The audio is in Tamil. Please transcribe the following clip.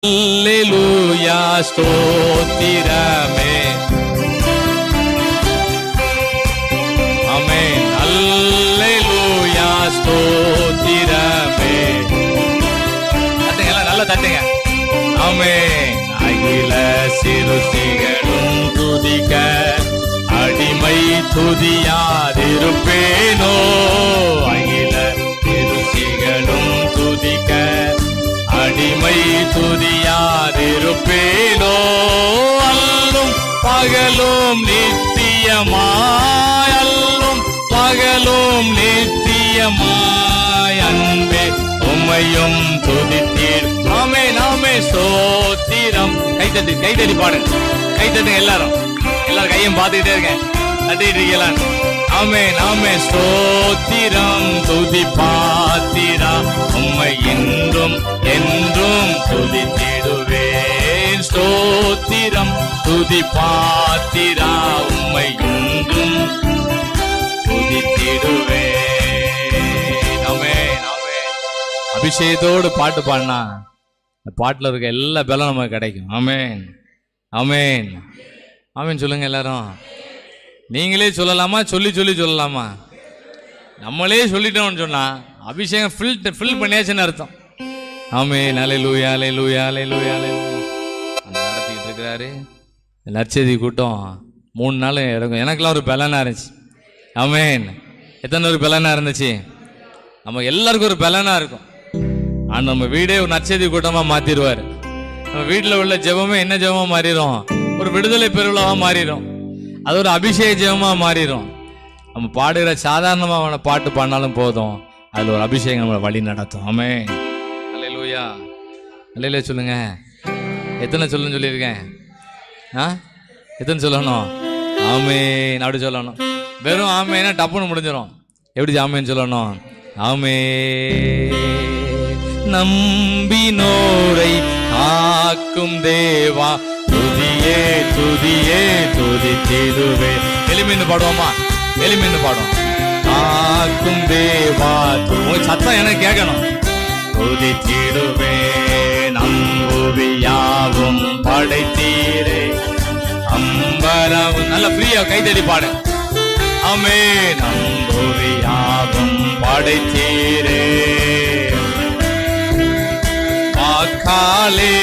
அல்லேலூயா ஸ்தோத்திரமே. ஆமென். அல்லேலூயா ஸ்தோத்திரமே. தட்டுங்க, எல்லாம் நல்லா தட்டுங்க. ஆமென். அகில சிருஷ்டிகளும் துதிக்க அடிமை துதியாதிருப்பேனோ. அகில சிருஷ்டிகளும் துதிக்க அடிமை துதியாதிருப்பேனோ. அல்லும் பகலும் நித்தியமாய், அல்லும் பகலும் நித்தியமாய் அன்பே உம்மையும் துதித்தீர். ஆமென் ஆமென் ஸ்தோத்திரம். கைத்தட்டி பாடுங்க, கைத்தட்டுங்க எல்லாரும் கையும் பார்த்துக்கிட்டே இருக்கேன், தட்டிட்டு இருக்கீங்களா? ஆமென் ஆமென் ஸ்தோத்திரம். துதி பாத்திரா உம்மை என்றும் என்றும் துதித்திடுவேன். ஸ்தோத்திரம். துதி பாத்திரா உம்மை என்றும் துதித்திடுவேன். ஆமென் ஆமென். அபிஷேகத்தோடு பாட்டு பாடினா இந்த பாட்டுல இருக்க எல்லா பலம் நமக்கு கிடைக்கும். ஆமென் ஆமென் ஆமென் சொல்லுங்க எல்லாரும். நீங்களே சொல்லலாமா, சொல்லி சொல்லலாமா? நம்மளே சொல்லிட்டோம்னு சொன்னா அபிஷேகம் ஃபில் பண்ணியாச்சுன்னு அர்த்தம். ஆமென். அல்லேலூயா அல்லேலூயா அல்லேலூயா அல்லேலூயா. நடத்திக்கிட்டு இருக்கிறாரு நற்செய்தி கூட்டம் 3 நாள் இருக்கும். எனக்கெல்லாம் ஒரு பலனா இருந்துச்சு. ஆமென். எத்தனை ஒரு பலனா இருந்துச்சு? நம்ம எல்லாருக்கும் ஒரு பலனா இருக்கும். ஆனால் நம்ம வீடே ஒரு நற்செய்தி கூட்டமா மாத்திடுவார். நம்ம வீட்டில் உள்ள ஜெபமே என்ன ஜெபமா மாறிடும்? ஒரு விடுதலை பெருவிழாவா மாறிடும். அது ஒரு அபிஷேக ஜெபமா மாறிடும். நம்ம பாடுகிற சாதாரணமான பாட்டு பாடினாலும் போதும், அதுல ஒரு அபிஷேகம் நம்மளை வழி நடத்தும். ஆமென். அல்லேலூயா அல்லேலூயா சொல்லுங்க. எத்தனை சொல்லணும்னு சொல்லியிருக்கேன்? எத்தனை சொல்லணும்? ஆமென் அப்படி சொல்லணும். வெறும் ஆமென்னா டப்புன்னு முடிஞ்சிடும். எப்படி ஆமென் சொல்லணும்? ஆமென். நம்பினோரை காக்கும் தேவா துதியே துதியே துதித்திடுவே. எளிமைன்னு பாடுவோமா? எளிமைன்னு பாடுவோம். காக்கும் தேவா உங்க சத்தம் எனக்கு கேட்கணும். துதித்திடுவே. நம்புவியாவும் படைத்தீரே அம்பராவும். நல்ல ஃப்ரீயா கைத்தடி பாடு. ஆமென். நம்புவியாவும் படைத்தீரே வாக்காலே